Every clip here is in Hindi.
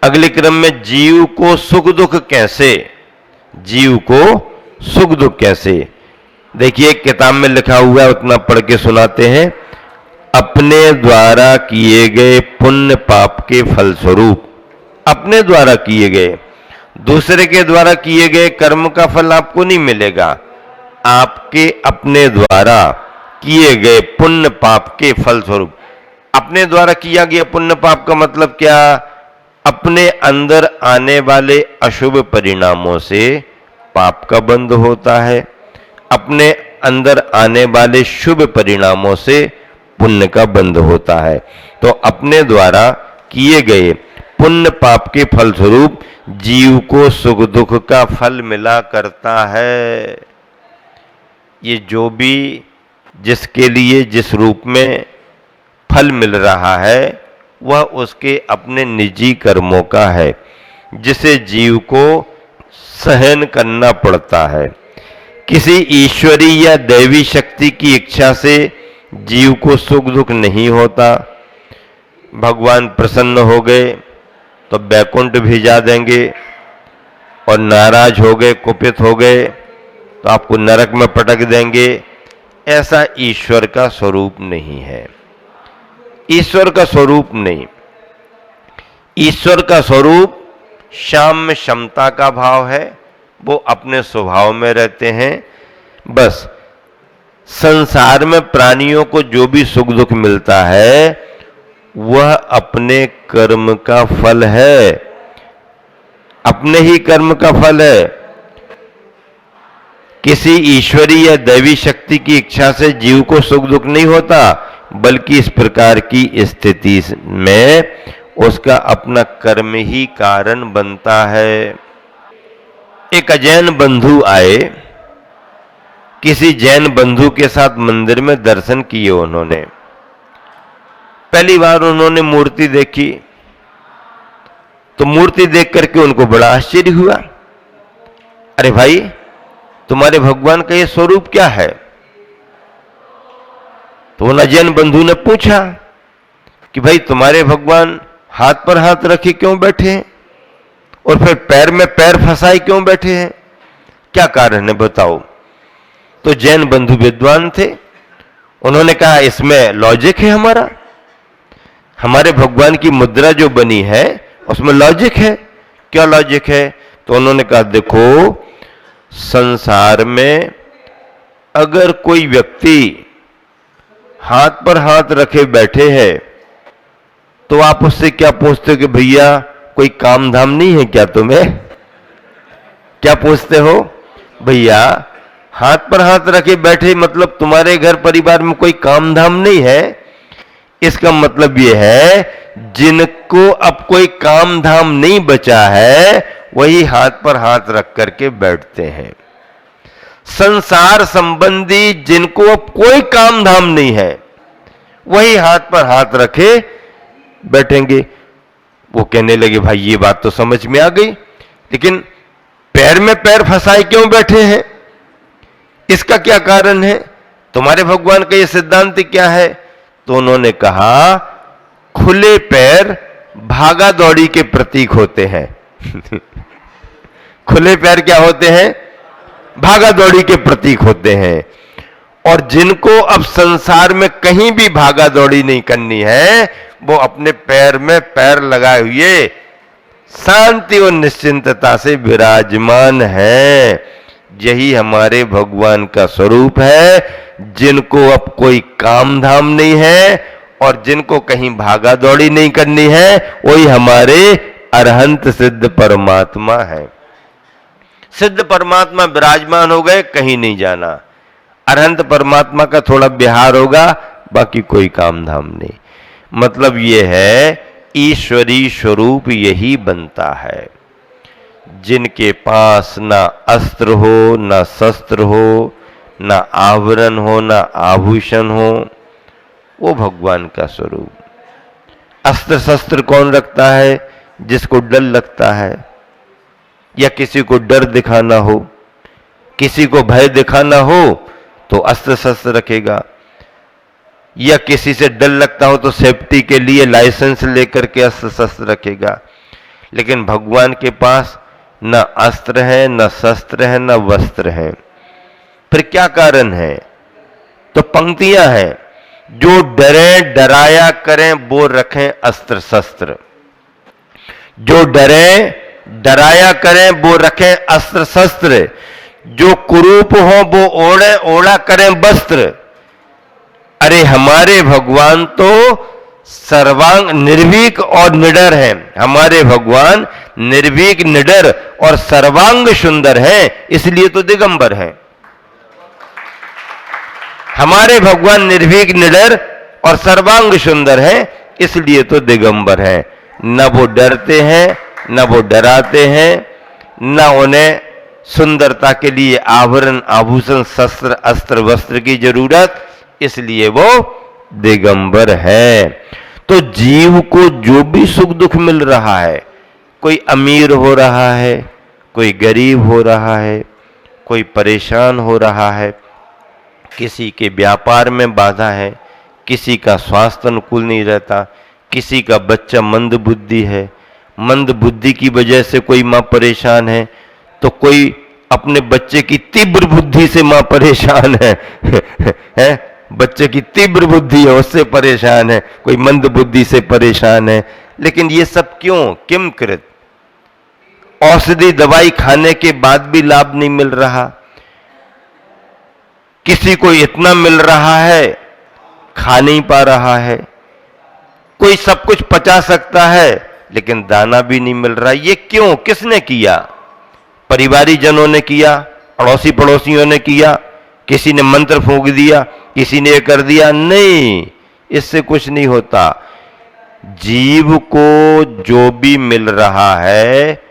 अगले क्रम में जीव को सुख दुख कैसे, जीव को सुख दुख कैसे। देखिए किताब में लिखा हुआ है, उतना पढ़ के सुनाते हैं। अपने द्वारा किए गए पुण्य पाप के फलस्वरूप, अपने द्वारा किए गए, दूसरे के द्वारा किए गए कर्म का फल आपको नहीं मिलेगा। आपके अपने द्वारा किए गए पुण्य पाप के फलस्वरूप। अपने द्वारा किया गया पुण्य पाप का मतलब क्या? अपने अंदर आने वाले अशुभ परिणामों से पाप का बंध होता है, अपने अंदर आने वाले शुभ परिणामों से पुण्य का बंध होता है। तो अपने द्वारा किए गए पुण्य पाप के फलस्वरूप जीव को सुख दुख का फल मिला करता है। ये जो भी जिसके लिए जिस रूप में फल मिल रहा है वह उसके अपने निजी कर्मों का है, जिसे जीव को सहन करना पड़ता है। किसी ईश्वरीय या दैवी शक्ति की इच्छा से जीव को सुख दुख नहीं होता। भगवान प्रसन्न हो गए तो बैकुंठ भेजा देंगे, और नाराज हो गए, कुपित हो गए तो आपको नरक में पटक देंगे। ऐसा ईश्वर का स्वरूप नहीं है। ईश्वर का स्वरूप नहीं। ईश्वर का स्वरूप साम्य क्षमता का भाव है, वो अपने स्वभाव में रहते हैं। बस संसार में प्राणियों को जो भी सुख दुख मिलता है वह अपने कर्म का फल है, अपने ही कर्म का फल है। किसी ईश्वरीय या दैवी शक्ति की इच्छा से जीव को सुख दुख नहीं होता, बल्कि इस प्रकार की स्थिति में उसका अपना कर्म ही कारण बनता है। एक अजैन बंधु आए, किसी जैन बंधु के साथ मंदिर में दर्शन किए उन्होंने। पहली बार उन्होंने मूर्ति देखी तो मूर्ति देख करके उनको बड़ा आश्चर्य हुआ। अरे भाई, तुम्हारे भगवान का ये स्वरूप क्या है? तो उन अजैन बंधु ने पूछा कि भाई तुम्हारे भगवान हाथ पर हाथ रखे क्यों बैठे हैं, और फिर पैर में पैर फंसाए क्यों बैठे हैं? क्या कारण है बताओ? तो जैन बंधु विद्वान थे, उन्होंने कहा इसमें लॉजिक है हमारा। हमारे भगवान की मुद्रा जो बनी है उसमें लॉजिक है। क्या लॉजिक है? तो उन्होंने कहा देखो, संसार में अगर कोई व्यक्ति हाथ पर हाथ रखे बैठे हैं तो आप उससे क्या पूछते हो कि भैया कोई काम धाम नहीं है क्या तुम्हें? क्या पूछते हो? भैया हाथ पर हाथ रखे बैठे मतलब तुम्हारे घर परिवार में कोई काम धाम नहीं है। इसका मतलब यह है जिनको अब कोई काम धाम नहीं बचा है वही हाथ पर हाथ रख करके बैठते हैं। संसार संबंधी जिनको अब कोई काम धाम नहीं है वही हाथ पर हाथ रखे बैठेंगे। वो कहने लगे भाई ये बात तो समझ में आ गई, लेकिन पैर में पैर फंसाए क्यों बैठे हैं? इसका क्या कारण है? तुम्हारे भगवान का ये सिद्धांत क्या है? तो उन्होंने कहा खुले पैर भागा दौड़ी के प्रतीक होते हैं। खुले पैर क्या होते हैं? भागा दौड़ी के प्रतीक होते हैं। और जिनको अब संसार में कहीं भी भागा दौड़ी नहीं करनी है वो अपने पैर में पैर लगाए हुए शांति और निश्चिंतता से विराजमान है। यही हमारे भगवान का स्वरूप है। जिनको अब कोई काम धाम नहीं है और जिनको कहीं भागा दौड़ी नहीं करनी है वही हमारे अरहंत सिद्ध परमात्मा है। सिद्ध परमात्मा विराजमान हो गए, कहीं नहीं जाना। अरहंत परमात्मा का थोड़ा विहार होगा, बाकी कोई काम धाम नहीं। मतलब यह है ईश्वरी स्वरूप यही बनता है। जिनके पास ना अस्त्र हो, ना शस्त्र हो, ना आवरण हो, ना आभूषण हो, वो भगवान का स्वरूप। अस्त्र शस्त्र कौन रखता है? जिसको डर लगता है या किसी को डर दिखाना हो, किसी को भय दिखाना हो तो अस्त्र शस्त्र रखेगा, या किसी से डर लगता हो तो सेफ्टी के लिए लाइसेंस लेकर के अस्त्र शस्त्र रखेगा। लेकिन भगवान के पास न अस्त्र है, न शस्त्र है, न वस्त्र है। फिर क्या कारण है? तो पंक्तियां हैं, जो डरे डराया करें वो रखें अस्त्र शस्त्र। जो डरे डराया करें वो रखें अस्त्र शस्त्र। जो कुरूप हो वो ओढ़े ओढ़ा करें वस्त्र। अरे हमारे भगवान तो सर्वांग निर्भीक और निडर हैं। हमारे भगवान निर्भीक, निडर और सर्वांग सुंदर हैं, इसलिए तो दिगंबर हैं। हमारे भगवान निर्भीक, निडर और सर्वांग सुंदर हैं, इसलिए तो दिगंबर हैं। न वो डरते हैं, न वो डराते हैं, न उन्हें सुंदरता के लिए आभरण, आभूषण, शस्त्र, अस्त्र, वस्त्र की जरूरत, इसलिए वो दिगंबर है। तो जीव को जो भी सुख दुख मिल रहा है, कोई अमीर हो रहा है, कोई गरीब हो रहा है, कोई परेशान हो रहा है, किसी के व्यापार में बाधा है, किसी का स्वास्थ्य अनुकूल नहीं रहता, किसी का बच्चा मंद बुद्धि है, मंद बुद्धि की वजह से कोई माँ परेशान है, तो कोई अपने बच्चे की तीव्र बुद्धि से माँ परेशान है बच्चे की तीव्र बुद्धि है उससे परेशान है, कोई मंद बुद्धि से परेशान है। लेकिन ये सब क्यों? किम कृत? औषधि दवाई खाने के बाद भी लाभ नहीं मिल रहा। किसी को इतना मिल रहा है, खा नहीं पा रहा है। कोई सब कुछ पचा सकता है, लेकिन दाना भी नहीं मिल रहा। ये क्यों? किसने किया? परिवारी जनों ने किया, पड़ोसी पड़ोसियों ने किया, किसी ने मंत्र फूंक दिया, किसी ने ये कर दिया? नहीं, इससे कुछ नहीं होता। जीव को जो भी मिल रहा है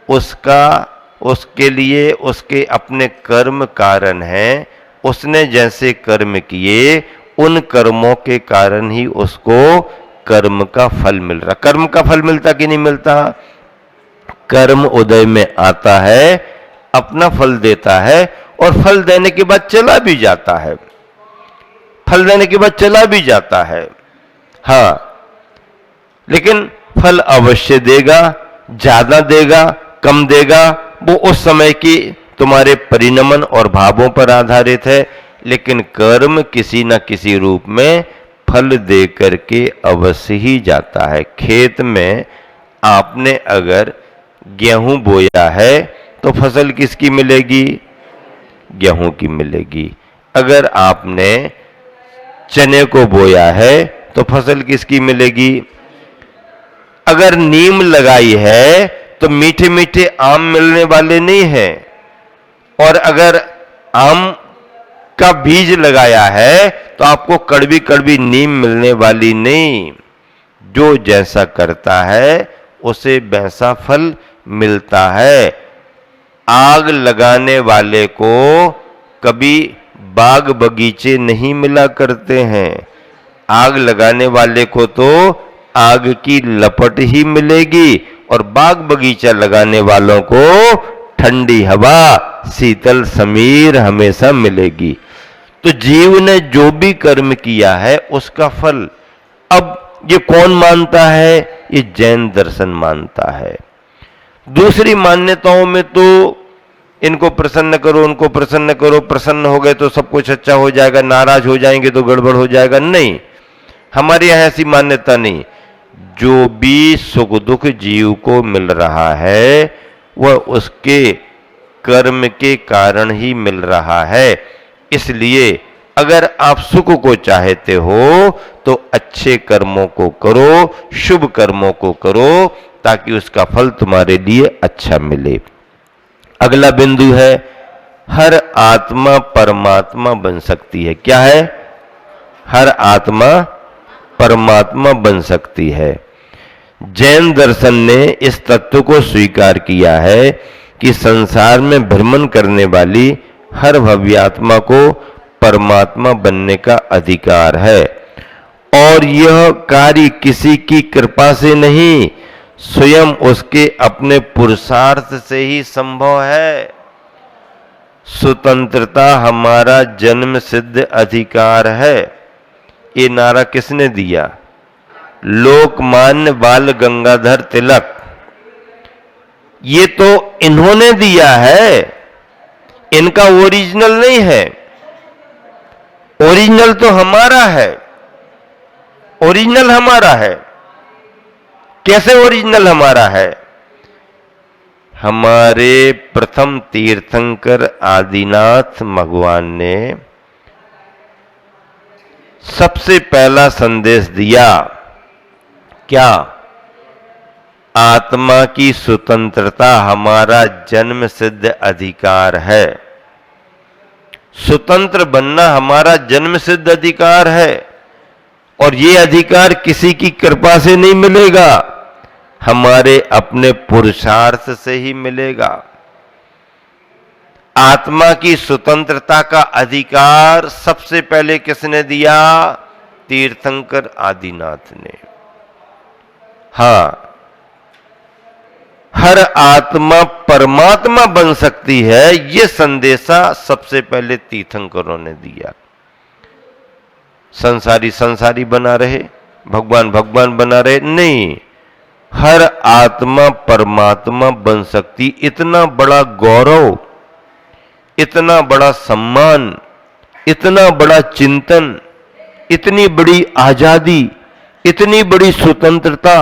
उसके लिए उसके अपने कर्म कारण हैं। उसने जैसे कर्म किए, उन कर्मों के कारण ही उसको कर्म का फल मिल रहा। कर्म का फल मिलता कि नहीं मिलता? कर्म उदय में आता है, अपना फल देता है, और फल देने के बाद चला भी जाता है। फल देने के बाद चला भी जाता है, हाँ, लेकिन फल अवश्य देगा। ज्यादा देगा, कम देगा, वो उस समय की तुम्हारे परिणमन और भावों पर आधारित है। लेकिन कर्म किसी न किसी रूप में फल दे करके अवश्य ही जाता है। खेत में आपने अगर गेहूं बोया है तो फसल किसकी मिलेगी? गेहूं की मिलेगी। अगर आपने चने को बोया है तो फसल किसकी मिलेगी? अगर नीम लगाई है तो मीठे मीठे आम मिलने वाले नहीं है, और अगर आम का बीज लगाया है तो आपको कड़वी कड़वी नीम मिलने वाली नहीं। जो जैसा करता है उसे वैसा फल मिलता है। आग लगाने वाले को कभी बाग बगीचे नहीं मिला करते हैं। आग लगाने वाले को तो आग की लपट ही मिलेगी, और बाग बगीचा लगाने वालों को ठंडी हवा, शीतल समीर हमेशा मिलेगी। तो जीव ने जो भी कर्म किया है उसका फल। अब ये कौन मानता है? ये जैन दर्शन मानता है। दूसरी मान्यताओं में तो इनको प्रसन्न करो, उनको प्रसन्न करो, प्रसन्न हो गए तो सब कुछ अच्छा हो जाएगा, नाराज हो जाएंगे तो गड़बड़ हो जाएगा। नहीं, हमारे यहां ऐसी मान्यता नहीं। जो भी सुख दुख जीव को मिल रहा है वह उसके कर्म के कारण ही मिल रहा है। इसलिए अगर आप सुख को चाहते हो तो अच्छे कर्मों को करो, शुभ कर्मों को करो, ताकि उसका फल तुम्हारे लिए अच्छा मिले। अगला बिंदु है, हर आत्मा परमात्मा बन सकती है। क्या है? हर आत्मा परमात्मा बन सकती है। जैन दर्शन ने इस तत्व को स्वीकार किया है कि संसार में भ्रमण करने वाली हर भव्यात्मा को परमात्मा बनने का अधिकार है, और यह कार्य किसी की कृपा से नहीं, स्वयं उसके अपने पुरुषार्थ से ही संभव है। स्वतंत्रता हमारा जन्म सिद्ध अधिकार है। ये नारा किसने दिया? लोकमान्य बाल गंगाधर तिलक। ये तो इन्होंने दिया है, इनका ओरिजिनल नहीं है। ओरिजिनल तो हमारा है, ओरिजिनल हमारा है। कैसे ओरिजिनल हमारा है? हमारे प्रथम तीर्थंकर आदिनाथ भगवान ने सबसे पहला संदेश दिया, क्या? आत्मा की स्वतंत्रता हमारा जन्म सिद्ध अधिकार है। स्वतंत्र बनना हमारा जन्म सिद्ध अधिकार है, और ये अधिकार किसी की कृपा से नहीं मिलेगा, हमारे अपने पुरुषार्थ से ही मिलेगा। आत्मा की स्वतंत्रता का अधिकार सबसे पहले किसने दिया? तीर्थंकर आदिनाथ ने। हां, हर आत्मा परमात्मा बन सकती है, यह संदेशा सबसे पहले तीर्थंकरों ने दिया। संसारी संसारी बना रहे, भगवान भगवान बना रहे, नहीं, हर आत्मा परमात्मा बन सकती। इतना बड़ा गौरव, इतना बड़ा सम्मान, इतना बड़ा चिंतन, इतनी बड़ी आजादी, इतनी बड़ी स्वतंत्रता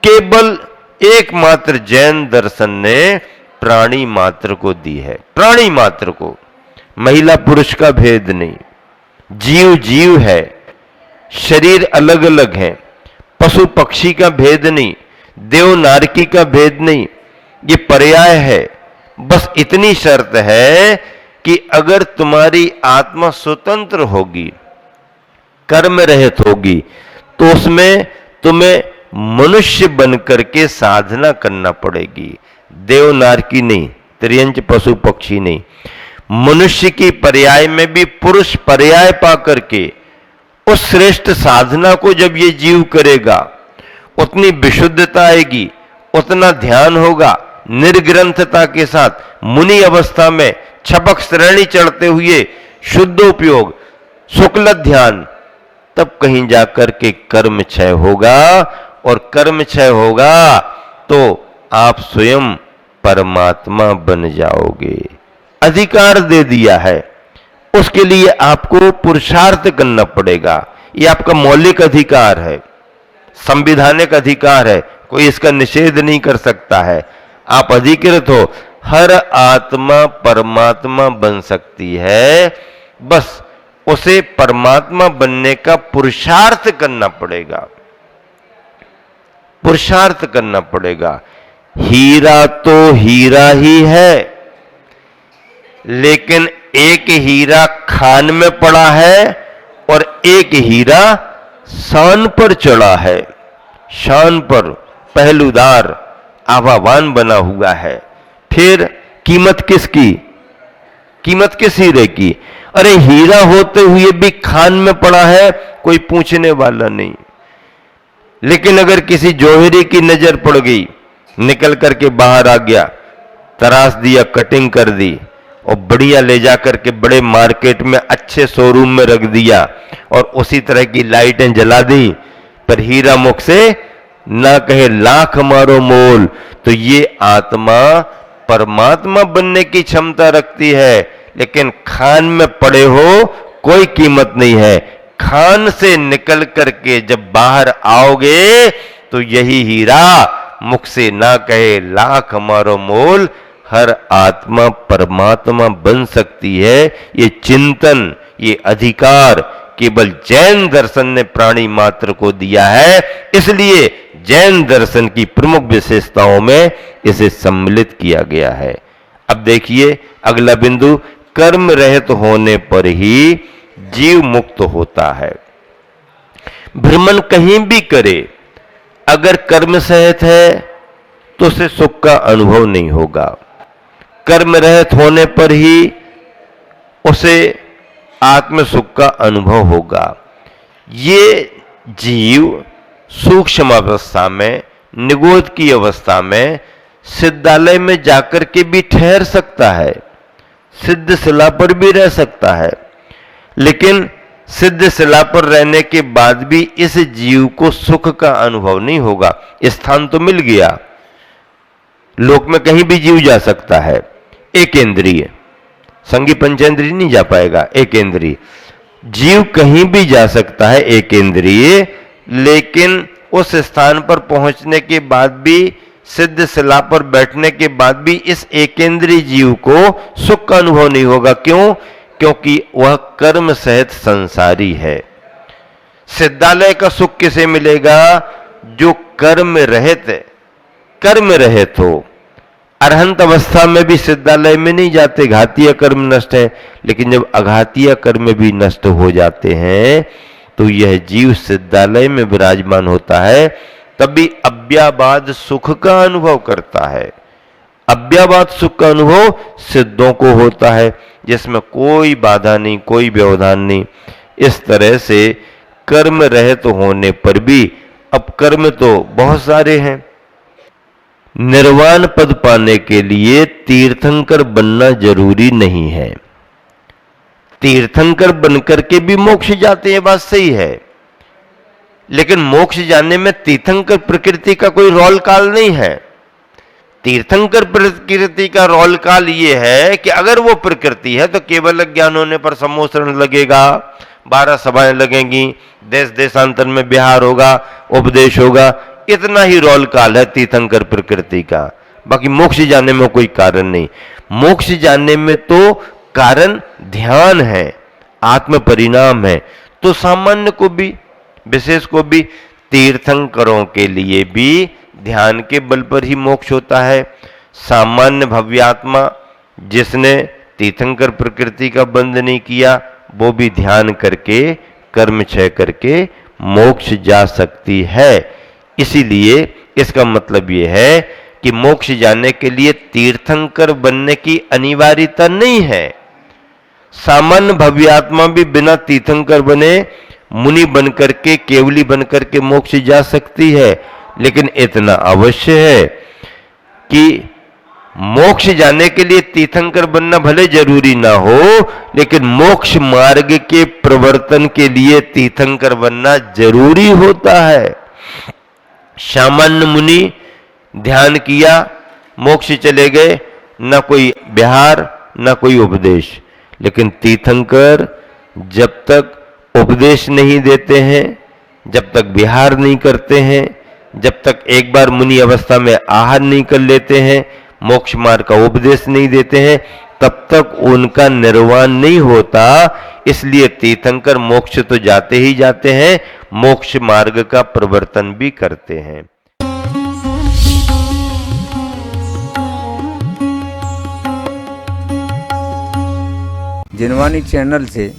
केवल एकमात्र जैन दर्शन ने प्राणी मात्र को दी है। प्राणी मात्र को, महिला पुरुष का भेद नहीं, जीव जीव है, शरीर अलग अलग हैं, पशु पक्षी का भेद नहीं, देव नारकी का भेद नहीं, ये पर्याय है। बस इतनी शर्त है कि अगर तुम्हारी आत्मा स्वतंत्र होगी, कर्म रहित होगी, तो उसमें तुम्हें मनुष्य बनकर के साधना करना पड़ेगी। देव नारकी नहीं, त्रियंच पशु पक्षी नहीं, मनुष्य की पर्याय में भी पुरुष पर्याय पा करके उस श्रेष्ठ साधना को जब ये जीव करेगा, उतनी विशुद्धता आएगी, उतना ध्यान होगा, निर्ग्रंथता के साथ मुनि अवस्था में छपक श्रेणी चढ़ते हुए शुद्ध उपयोग, शुक्ल ध्यान, तब कहीं जाकर के कर्म क्षय होगा, और कर्म क्षय होगा तो आप स्वयं परमात्मा बन जाओगे। अधिकार दे दिया है, उसके लिए आपको पुरुषार्थ करना पड़ेगा। ये आपका मौलिक अधिकार है, संवैधानिक अधिकार है, कोई इसका निषेध नहीं कर सकता है। आप अधिकृत हो, हर आत्मा परमात्मा बन सकती है, बस उसे परमात्मा बनने का पुरुषार्थ करना पड़ेगा, पुरुषार्थ करना पड़ेगा। हीरा तो हीरा ही है, लेकिन एक हीरा खान में पड़ा है और एक हीरा शान पर चढ़ा है। शान पर पहलूदार आभावान बना हुआ है। फिर कीमत किसकी? कीमत किस हीरे की? अरे हीरा होते हुए भी खान में पड़ा है, कोई पूछने वाला नहीं। लेकिन अगर किसी जौहरी की नजर पड़ गई, निकल करके बाहर आ गया, तराश दिया, कटिंग कर दी और बढ़िया ले जाकर के बड़े मार्केट में अच्छे शोरूम में रख दिया और उसी तरह की लाइटें जला दी, पर हीरा मुख से ना कहे लाख मारो मोल, तो ये आत्मा परमात्मा बनने की क्षमता रखती है। लेकिन खान में पड़े हो कोई कीमत नहीं है। खान से निकल करके जब बाहर आओगे तो यही हीरा मुख से ना कहे लाख मारो मोल, हर आत्मा परमात्मा बन सकती है। ये चिंतन, ये अधिकार केवल जैन दर्शन ने प्राणी मात्र को दिया है। इसलिए जैन दर्शन की प्रमुख विशेषताओं में इसे सम्मिलित किया गया है। अब देखिए अगला बिंदु, कर्म रहित होने पर ही जीव मुक्त होता है। भ्रमण कहीं भी करे, अगर कर्म सहित है तो उसे सुख का अनुभव नहीं होगा। कर्म रहित होने पर ही उसे आत्म सुख का अनुभव होगा। ये जीव सूक्ष्म अवस्था में, निगोद की अवस्था में सिद्धालय में जाकर के भी ठहर सकता है, सिद्ध शिला पर भी रह सकता है, लेकिन सिद्ध शिला पर रहने के बाद भी इस जीव को सुख का अनुभव नहीं होगा। स्थान तो मिल गया, लोक में कहीं भी जीव जा सकता है, एक इंद्रिय, संगी पंचेंद्रिय नहीं जा पाएगा, एक इंद्रिय जीव कहीं भी जा सकता है, एक इंद्रिय, लेकिन उस स्थान पर पहुंचने के बाद भी, सिद्ध शिला पर बैठने के बाद भी इस एकेंद्रीय जीव को सुख का अनुभव नहीं होगा। क्यों? क्योंकि वह कर्म सहित संसारी है। सिद्धालय का सुख किसे मिलेगा? जो कर्म रहित हो। अरहंत अवस्था में भी सिद्धालय में नहीं जाते, घातीय कर्म नष्ट है, लेकिन जब अघातीय कर्म भी नष्ट हो जाते हैं तो यह जीव सिद्धालय में विराजमान होता है, तभी अव्याबाद सुख का अनुभव करता है। अव्याबाद सुख का अनुभव सिद्धों को होता है, जिसमें कोई बाधा नहीं, कोई व्यवधान नहीं। इस तरह से कर्म रहित होने पर भी, अब कर्म तो बहुत सारे हैं, निर्वाण पद पाने के लिए तीर्थंकर बनना जरूरी नहीं है। तीर्थंकर बनकर के भी मोक्ष जाते हैं, बात सही है, लेकिन मोक्ष जाने में तीर्थंकर प्रकृति का कोई रोल काल नहीं है। तीर्थंकर प्रकृति का रोल काल ये है कि अगर वो प्रकृति है तो केवल ज्ञान होने पर सम्मोचन लगेगा, 12 सभाएं लगेंगी, देश देशांतर में बिहार होगा, उपदेश होगा, इतना ही रोल काल है तीर्थंकर प्रकृति का। बाकी मोक्ष जाने में कोई कारण नहीं। मोक्ष जाने में तो कारण ध्यान है, आत्म परिणाम है। तो सामान्य को भी, विशेष को भी, तीर्थंकरों के लिए भी ध्यान के बल पर ही मोक्ष होता है। सामान्य भव्यात्मा जिसने तीर्थंकर प्रकृति का बंध नहीं किया, वो भी ध्यान करके, कर्म क्षय करके मोक्ष जा सकती है। इसीलिए इसका मतलब यह है कि मोक्ष जाने के लिए तीर्थंकर बनने की अनिवार्यता नहीं है। सामान्य भव्यात्मा भी बिना तीर्थंकर बने मुनि बनकर के, केवली बनकर के मोक्ष जा सकती है। लेकिन इतना अवश्य है कि मोक्ष जाने के लिए तीर्थंकर बनना भले जरूरी ना हो, लेकिन मोक्ष मार्ग के प्रवर्तन के लिए तीर्थंकर बनना जरूरी होता है। सामान्य मुनि ध्यान किया, मोक्ष चले गए, न कोई विहार न कोई उपदेश। लेकिन तीर्थंकर जब तक उपदेश नहीं देते हैं, जब तक विहार नहीं करते हैं, जब तक एक बार मुनि अवस्था में आहार नहीं कर लेते हैं, मोक्ष मार्ग का उपदेश नहीं देते हैं, तब तक उनका निर्वाण नहीं होता। इसलिए तीर्थंकर मोक्ष तो जाते ही जाते हैं, मोक्ष मार्ग का प्रवर्तन भी करते हैं। जिनवानी चैनल से